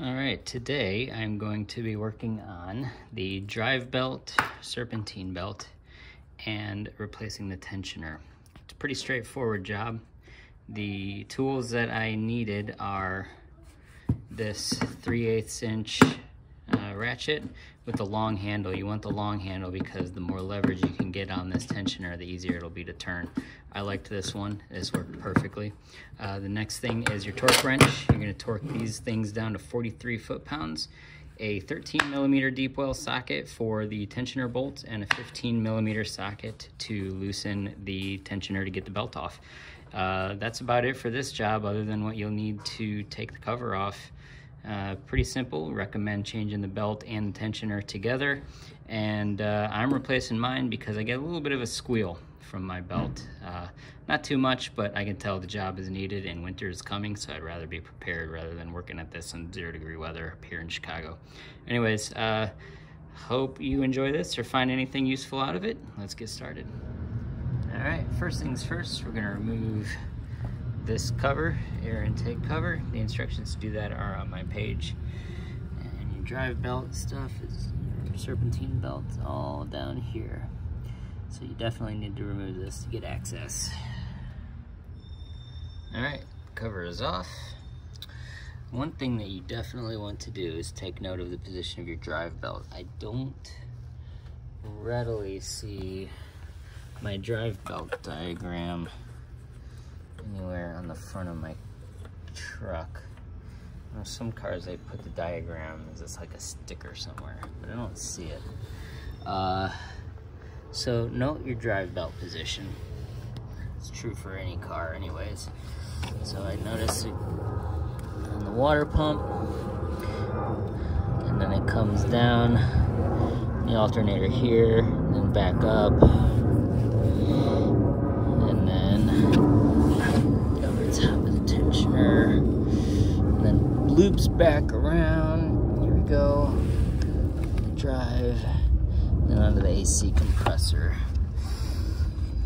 All right, today I'm going to be working on the drive belt, serpentine belt, and replacing the tensioner. It's a pretty straightforward job. The tools that I needed are this 3/8 inch ratchet with the long handle. You want the long handle because the more leverage you can get on this tensioner, the easier it'll be to turn. I liked this one. This worked perfectly. The next thing is your torque wrench. You're going to torque these things down to 43 foot-pounds. A 13mm deep well socket for the tensioner bolt and a 15mm socket to loosen the tensioner to get the belt off. That's about it for this job, other than what you'll need to take the cover off. Pretty simple. Recommend changing the belt and the tensioner together, and I'm replacing mine because I get a little bit of a squeal from my belt. Not too much, but I can tell the job is needed and winter is coming, so I'd rather be prepared rather than working at this in 0-degree weather up here in Chicago. Anyways, hope you enjoy this or find anything useful out of it. Let's get started. All right, first things first, we're gonna remove this cover, air intake cover. The instructions to do that are on my page. And your drive belt stuff is your serpentine belt all down here. So you definitely need to remove this to get access. All right, cover is off. One thing that you definitely want to do is take note of the position of your drive belt. I don't readily see my drive belt diagram anywhere on the front of my truck. You know, some cars, they put the diagram as it's like a sticker somewhere, but I don't see it. So note your drive belt position. It's true for any car anyways. So I notice it on the water pump, and then it comes down the alternator here, then back up, and then over the top of the tensioner, and then loops back around. Here we go. The drive. Then onto the AC compressor.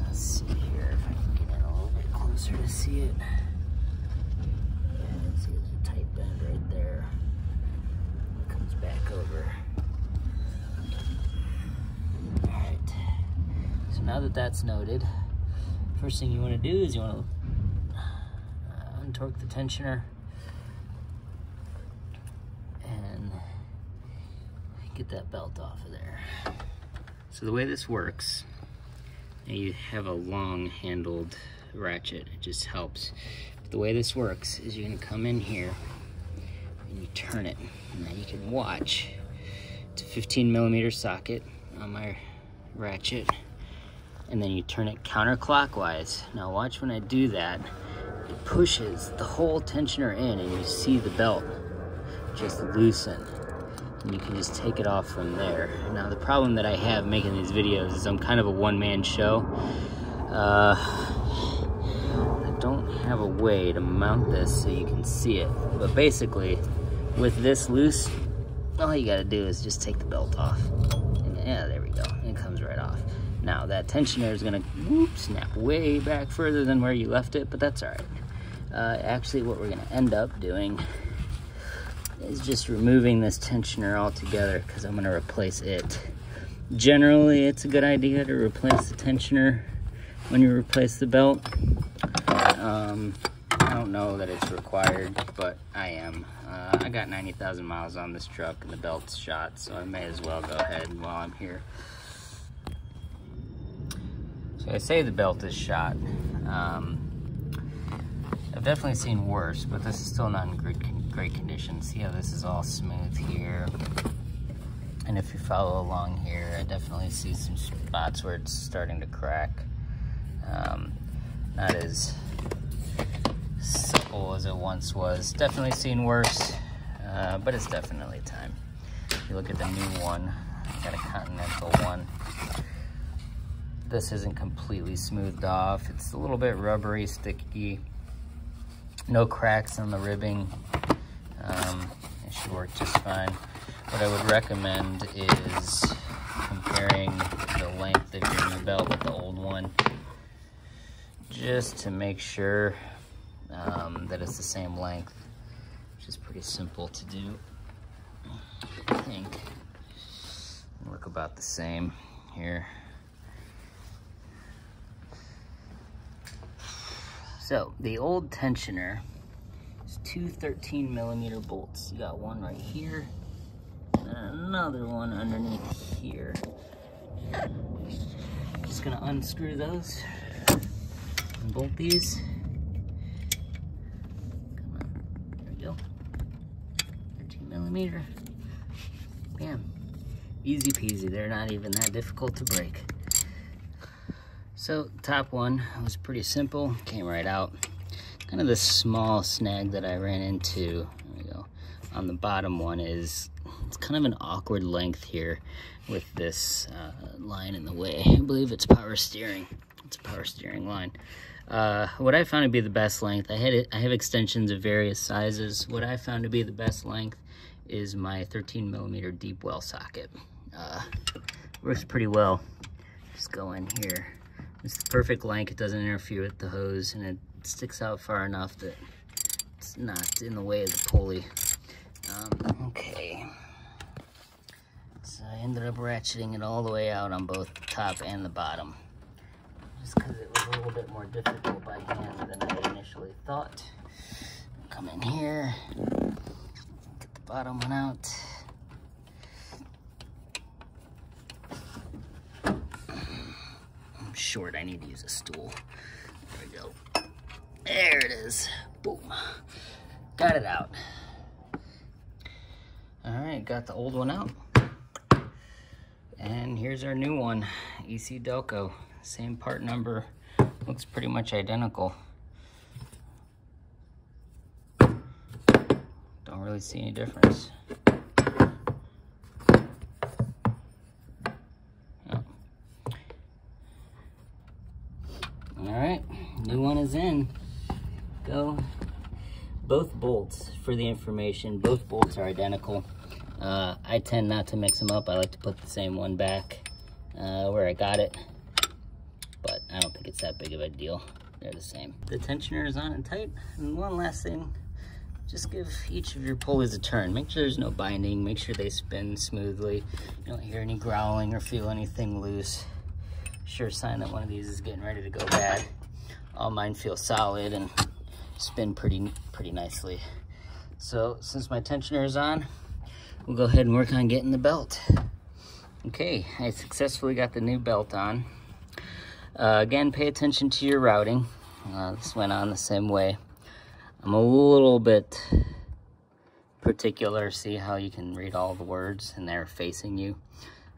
Let's see here if I can get in a little bit closer to see it. Yeah, see there's a tight bend right there. It comes back over. Alright. So now that that's noted, first thing you want to do is you want to untorque the tensioner and get that belt off of there. So the way this works, you have a long handled ratchet, it just helps. But the way this works is you're gonna come in here and you turn it. And now you can watch, it's a 15mm socket on my ratchet, and then you turn it counterclockwise. Now watch when I do that, it pushes the whole tensioner in and you see the belt just loosen. And you can just take it off from there. Now the problem that I have making these videos is I'm kind of a one-man show. I don't have a way to mount this so you can see it. But basically, with this loose, all you gotta do is just take the belt off. And yeah, there we go, it comes right off. Now that tensioner is gonna snap way back further than where you left it, but that's all right. Actually, what we're gonna end up doing is just removing this tensioner altogether because I'm going to replace it. Generally, it's a good idea to replace the tensioner when you replace the belt. I don't know that it's required, but I am. I got 90,000 miles on this truck and the belt's shot, so I may as well go ahead while I'm here. So I say the belt is shot. I've definitely seen worse, but this is still not in great condition. See how this is all smooth here? And if you follow along here, I definitely see some spots where it's starting to crack. Not as supple as it once was. Definitely seen worse, but it's definitely time. If you look at the new one, I got a Continental one. This isn't completely smoothed off. It's a little bit rubbery, sticky. No cracks on the ribbing. It should work just fine. What I would recommend is comparing the length of your new belt with the old one, just to make sure that it's the same length. which is pretty simple to do. I think look about the same here. So the old tensioner is two 13mm bolts. You got one right here and another one underneath here. Just gonna unscrew those and bolt these. Come on, there we go. 13mm. Bam. Easy peasy. They're not even that difficult to break. So top one was pretty simple, came right out. Kind of the small snag that I ran into, there we go, on the bottom one is, it's kind of an awkward length here with this line in the way. I believe it's power steering. It's a power steering line. What I found to be the best length, I have extensions of various sizes. What I found to be the best length is my 13mm deep well socket. Works pretty well. Just go in here. It's the perfect length. It doesn't interfere with the hose, and it sticks out far enough that it's not in the way of the pulley. Okay. So I ended up ratcheting it all the way out on both the top and the bottom, just because it was a little bit more difficult by hand than I initially thought. Come in here, get the bottom one out. Short, I need to use a stool. There we go. There it is. Boom. Got it out. All right, got the old one out. And here's our new one, EC Delco. Same part number, looks pretty much identical. Don't really see any difference. All right, new one is in. Go. Both bolts, for the information, both bolts are identical. I tend not to mix them up. I like to put the same one back where I got it, but I don't think it's that big of a deal. They're the same. The tensioner is on and tight. And one last thing, just give each of your pulleys a turn. Make sure there's no binding. Make sure they spin smoothly. You don't hear any growling or feel anything loose. Sure sign that one of these is getting ready to go bad. All mine feel solid and spin pretty nicely. So since my tensioner is on, we'll go ahead and work on getting the belt. Okay, I successfully got the new belt on. Again, pay attention to your routing. This went on the same way. I'm a little bit particular. See how you can read all the words and they're facing you.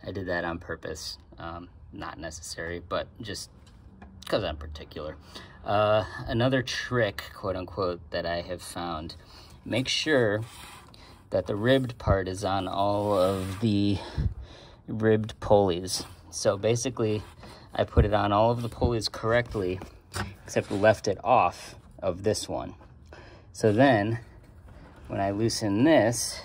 I did that on purpose. Not necessary, but just because I'm particular. Another trick, quote unquote, that I have found, make sure that the ribbed part is on all of the ribbed pulleys. So basically, I put it on all of the pulleys correctly, except left it off of this one. So then, when I loosen this,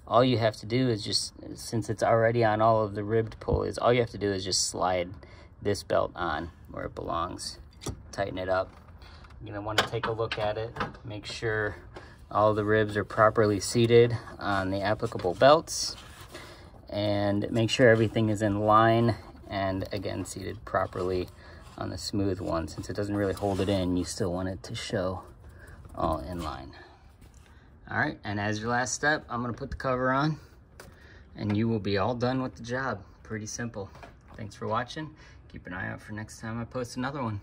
all you have to do is just, since it's already on all of the ribbed pulleys, all you have to do is just slide this belt on where it belongs. Tighten it up. You're gonna wanna take a look at it, make sure all the ribs are properly seated on the applicable belts, and make sure everything is in line and again seated properly on the smooth one. Since it doesn't really hold it in, you still want it to show all in line. All right, and as your last step, I'm gonna put the cover on and you will be all done with the job. Pretty simple. Thanks for watching. Keep an eye out for next time I post another one.